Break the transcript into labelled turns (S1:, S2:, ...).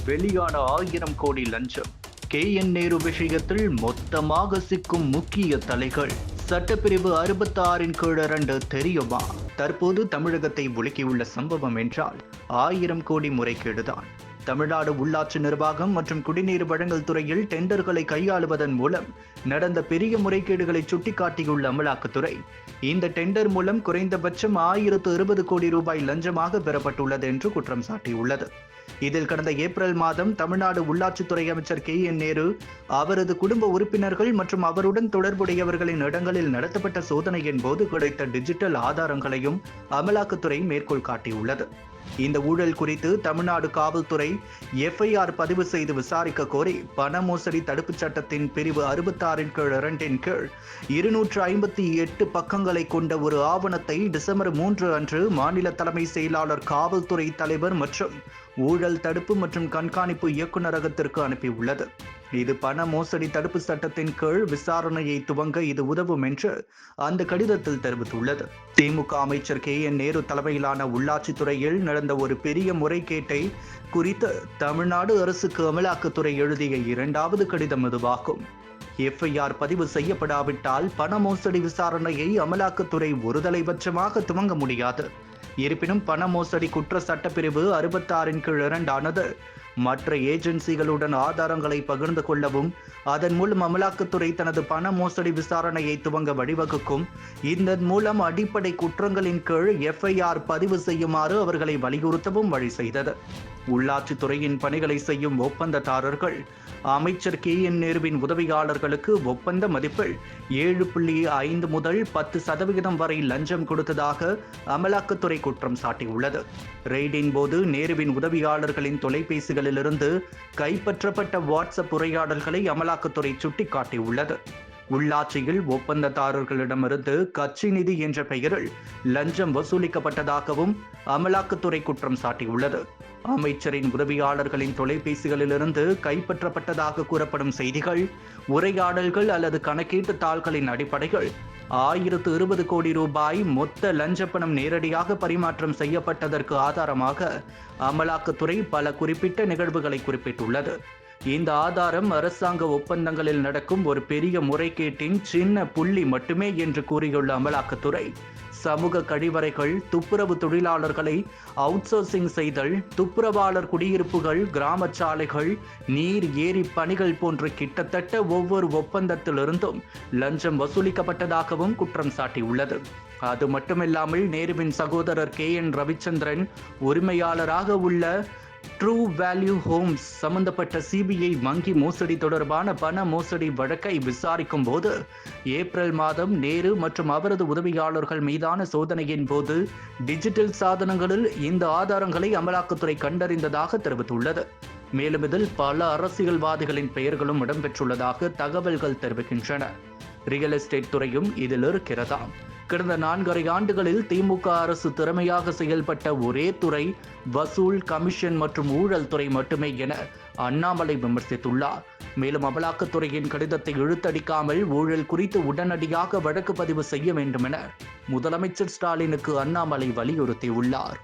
S1: வெளியான 1000 கோடி லஞ்சம். KN நேரு விஷயத்தில் மொத்தமாக சிக்கும் முக்கிய தலைகள். சட்டப்பிரிவு 66 கீழ் 2 தெரியுமா? தற்போது தமிழகத்தை உலுக்கியுள்ள சம்பவம் என்றால் 1000 கோடி முறைகேடுதான். தமிழ்நாடு உள்ளாட்சி நிர்வாகம் மற்றும் குடிநீர் வழங்கல் துறையில் டெண்டர்களை கையாளுவதன் மூலம் நடந்த பெரிய முறைகேடுகளை சுட்டிக்காட்டியுள்ள அமலாக்கத்துறை, இந்த டெண்டர் மூலம் குறைந்தபட்சம் 1020 கோடி ரூபாய் லஞ்சமாக பெறப்பட்டுள்ளது என்று குற்றம் சாட்டியுள்ளது. இதில் கடந்த ஏப்ரல் மாதம் தமிழ்நாடு உள்ளாட்சித்துறை அமைச்சர் KN நேரு, அவரது குடும்ப உறுப்பினர்கள் மற்றும் அவருடன் தொடர்புடையவர்களின் இடங்களில் நடத்தப்பட்ட சோதனையின் போது கிடைத்த டிஜிட்டல் ஆதாரங்களையும் அமலாக்கத்துறை மேற்கோள் காட்டியுள்ளது. இந்த ஊழல் குறித்து தமிழ்நாடு காவல்துறை FIR பதிவு செய்து விசாரிக்க கோரி பண மோசடி தடுப்புச் சட்டத்தின் பிரிவு 66 கீழ் 2 கீழ் 258 பக்கங்களை கொண்ட ஒரு ஆவணத்தை டிசம்பர் 3 அன்று மாநில தலைமை செயலாளர், காவல்துறை தலைவர் மற்றும் ஊழல் தடுப்பு மற்றும் கண்காணிப்பு இயக்குநரகத்திற்கு அனுப்பியுள்ளது. இது பண மோசடி தடுப்பு சட்டத்தின் கீழ் விசாரணையை துவங்க இது உதவும் என்று அந்த கடிதத்தில் தெரிவித்துள்ளது. திமுக அமைச்சர் KN நேரு தலைமையிலான உள்ளாட்சித்துறையில் நடந்த ஒரு பெரிய முறைகேட்டை குறித்து தமிழ்நாடு அரசுக்கு அமலாக்கத்துறை எழுதிய 2வது கடிதம் இதுவாகும். FIR பதிவு செய்யப்படாவிட்டால் பண மோசடி விசாரணையை அமலாக்கத்துறை ஒருதலைபட்சமாக துவங்க முடியாது. இருப்பினும் பண மோசடி குற்ற சட்டப்பிரிவு 66 கீழ் 2 ஆனது மற்ற ஏஜென்சிகளுடன் ஆதாரங்களை பகிர்ந்து கொள்ளவும், அதன் மூலம் அமலாக்கத்துறை தனது பண மோசடி விசாரணையை துவங்க வழிவகுக்கும். இதன் மூலம் அடிப்படை குற்றங்களின் கீழ் FIR பதிவு செய்யுமாறு அவர்களை வலியுறுத்தவும் வழி செய்தது. உள்ளாட்சித்துறையின் பணிகளை செய்யும் ஒப்பந்ததாரர்கள் அமைச்சர் KN நேருவின் உதவியாளர்களுக்கு ஒப்பந்த மதிப்பில் 7.5 முதல் 10% வரை லஞ்சம் கொடுத்ததாக அமலாக்கத்துறை குற்றம் சாட்டியுள்ளது. ரெய்டின் போது நேருவின் உதவியாளர்களின் தொலைபேசிகளிலிருந்து கைப்பற்றப்பட்ட வாட்ஸ்அப் உரையாடல்களை அமலாக்கத்துறை சுட்டிக்காட்டியுள்ளது. உள்ளாட்சியில் ஒப்பந்ததாரர்களிடமிருந்து கட்சி நிதி என்ற பெயரில் லஞ்சம் வசூலிக்கப்பட்டதாகவும் அமலாக்கத்துறை குற்றம் சாட்டியுள்ளது. அமைச்சரின் உதவியாளர்களின் தொலைபேசிகளிலிருந்து கைப்பற்றப்பட்டதாக கூறப்படும் செய்திகள், உரையாடல்கள் அல்லது கணக்கீட்டு தாள்களின் அடிப்படையில் 1020 கோடி ரூபாய் மொத்த லஞ்ச பணம் நேரடியாக பரிமாற்றம் செய்யப்பட்டதற்கு ஆதாரமாக அமலாக்கத்துறை பல குறிப்பிட்ட நிகழ்வுகளை குறிப்பிட்டுள்ளது. இந்த ஆதாரம் அரசாங்க ஒப்பந்தங்களில் நடக்கும் ஒரு பெரிய முறைகேட்டின் சின்ன புள்ளி மட்டுமே என்று கூறியுள்ள அமலாக்கத்துறை, சமூக கழிவறைகள், துப்புரவு தொழிலாளர்களை அவுட்சோர்சிங் செய்தல், துப்புரவாளர் குடியிருப்புகள், கிராம சாலைகள், நீர், ஏரி பணிகள் போன்ற கிட்டத்தட்ட ஒவ்வொரு ஒப்பந்தத்திலிருந்தும் லஞ்சம் வசூலிக்கப்பட்டதாகவும் குற்றம் சாட்டியுள்ளது. அது மட்டுமில்லாமல் நேருவின் சகோதரர் KN ரவிச்சந்திரன் உரிமையாளராக உள்ள ட்ரூ வேல்யூ ஹோம்ஸ் சம்பந்தப்பட்ட CBI வங்கி மோசடி தொடர்பான பண மோசடி வழக்கை விசாரிக்கும் போது ஏப்ரல் மாதம் நேரு மற்றும் அவரது உதவியாளர்கள் மீதான சோதனையின் போது டிஜிட்டல் சாதனங்களில் இந்த ஆதாரங்களை அமலாக்கத்துறை கண்டறிந்ததாக தெரிவித்துள்ளது. மேலும் இதில் பல அரசியல்வாதிகளின் பெயர்களும் இடம்பெற்றுள்ளதாக தகவல்கள் தெரிவிக்கின்றன. ரியல் எஸ்டேட் துறையும் இதில் இருக்கிறதாம். கடந்த 4.5 ஆண்டுகளில் திமுக அரசு திறமையாக செயல்பட்ட ஒரே துறை வசூல், கமிஷன் மற்றும் ஊழல் துறை மட்டுமே என அண்ணாமலை விமர்சித்துள்ளார். மேலும் அமலாக்கத்துறையின் கடிதத்தை இழுத்தடிக்காமல் ஊழல் குறித்து உடனடியாக வழக்கு பதிவு செய்ய வேண்டும் என முதலமைச்சர் ஸ்டாலினுக்கு அண்ணாமலை வலியுறுத்தியுள்ளார்.